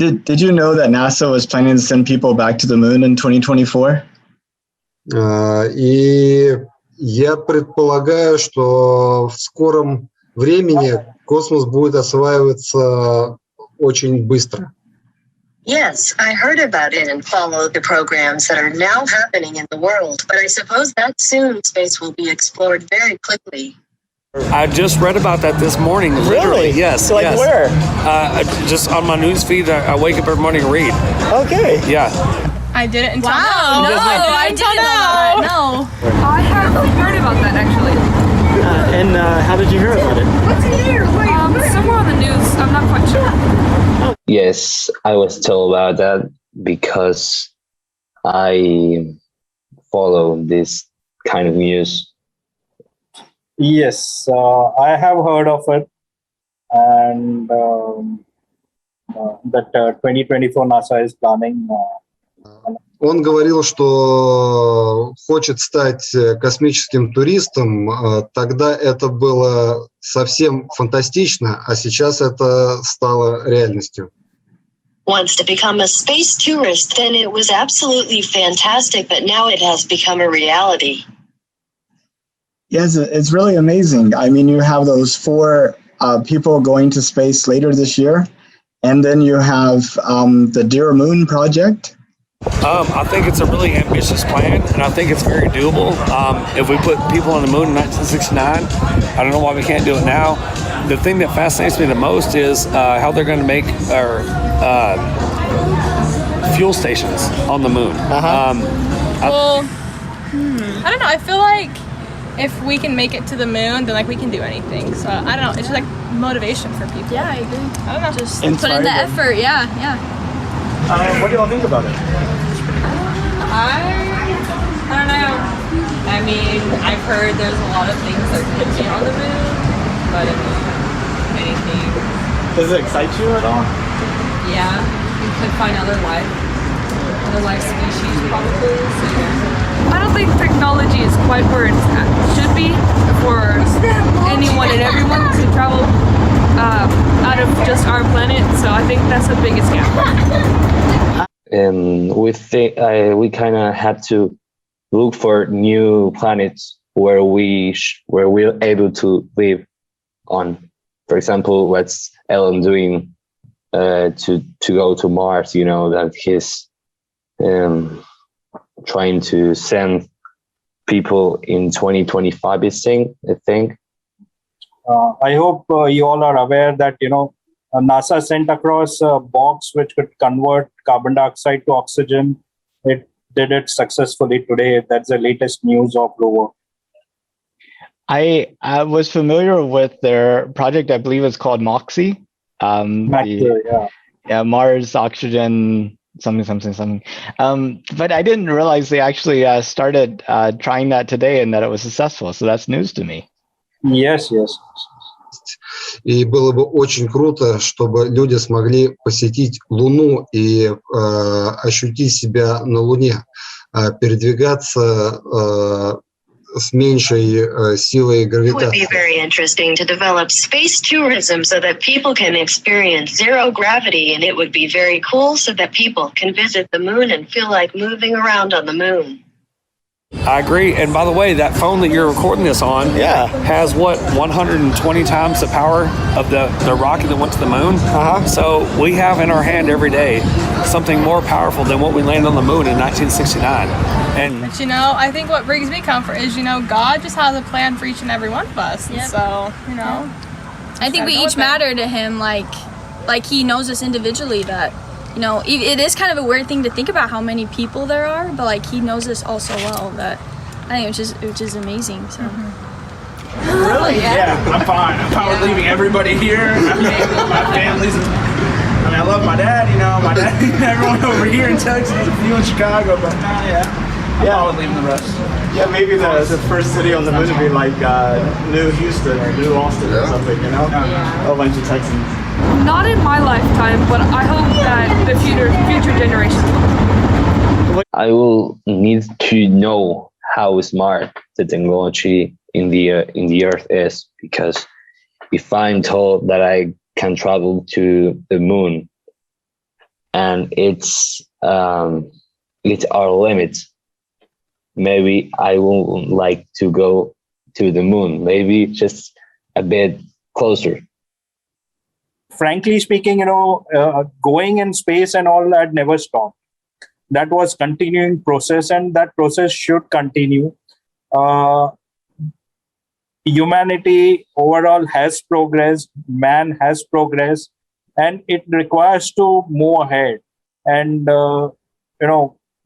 Did you know that NASA was planning to send people back to the moon in 2024? И я предполагаю, что в скором времени космос будет осваиваться очень быстро. Yes, I heard about it and followed the programs that are now happening in the world, but I suppose that soon space will be explored very quickly. I just read about that this morning. Literally, yes. So, like, yes. where? Just on my news feed. I wake up every morning and read. Okay. Yeah. I didn't until Wow, now. no, I didn't know that. No. I have heard about that actually. And how did you hear about it? Somewhere on the news. I'm not quite sure. Yes, I was told about that because I follow this kind of news. Yes, I have heard of it, and that 2024 NASA is planning. Он говорил, что хочет стать космическим туристом. Тогда это было совсем фантастично, а сейчас это стало реальностью. Wants to become a space tourist, then it was absolutely fantastic, but now it has become a reality. Yes, it's really amazing. I mean, you have those 4 people going to space later this year, and then you have the Dear Moon project. I think it's a really ambitious plan, and I think it's very doable. If we put people on the moon in 1969, I don't know why we can't do it now. The thing that fascinates me the most is how they're going to make our fuel stations on the moon. I don't know. I feel like if we can make it to the moon, then like we can do anything. So I don't know. It's just like motivation for people. Yeah, I agree. I don't know. Just put in the effort. Yeah. What do y'all think about it? I don't know. I mean, I've heard there's a lot of things that could be on the moon, but I mean, anything. Does it excite you at all? Yeah, you could find other life species probably. So yeah. I don't think technology is quite where it should be for anyone and everyone to travel out of just our planet. So I think that's the biggest gap. We kind of had to look for new planets where we're able to live on. For example, what's Elon doing to go to Mars? You know that he's trying to send people in 2025. I think. I hope you all are aware that NASA sent across a box which could convert carbon dioxide to oxygen. It did it successfully today. That's the latest news of rover. I was familiar with their project. I believe it's called MOXIE. Mars Oxygen something. But I didn't realize they actually started trying that today and that it was successful. So that's news to me. Yes. И было бы очень круто, чтобы люди смогли посетить Луну и ощутить себя на Луне, передвигаться с меньшей силой гравитации. It would be very interesting to develop space tourism so that people can experience zero gravity, and it would be very cool so that people can visit the moon and feel like moving around on the moon. I agree. And by the way, that phone that you're recording this on has 120 times the power of the rocket that went to the moon. So we have in our hand every day something more powerful than what we landed on the moon in 1969. But I think what brings me comfort is, God just has a plan for each and every one of us. Yep. And so, I think we each matter to him, like he knows us individually, that it is kind of a weird thing to think about how many people there are, but like he knows us all so well that I think which is amazing. So really, yeah, I'm fine with leaving everybody here. My family's. I love my dad. My dad, everyone over here in Texas, a few in Chicago, but I'm fine with leaving the rest. Yeah, maybe the first city on the moon would be like New Houston or New Austin or something. A bunch of Texans. Not in my lifetime, but I hope that the future generations will. I will need to know how smart the technology in the Earth is, because if I'm told that I can travel to the moon, and it's our limit. Maybe I would like to go to the moon, maybe just a bit closer. Frankly speaking, going in space and all that never stopped. That was continuing process, and that process should continue. Humanity overall has progressed, man has progressed, and it requires to move ahead. And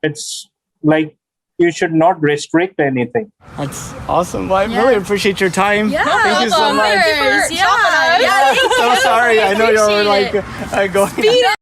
it's like you should not restrict anything. That's awesome. Well, I really appreciate your time. Yeah, Thank you so much. Yeah. So sorry. I know you were like going.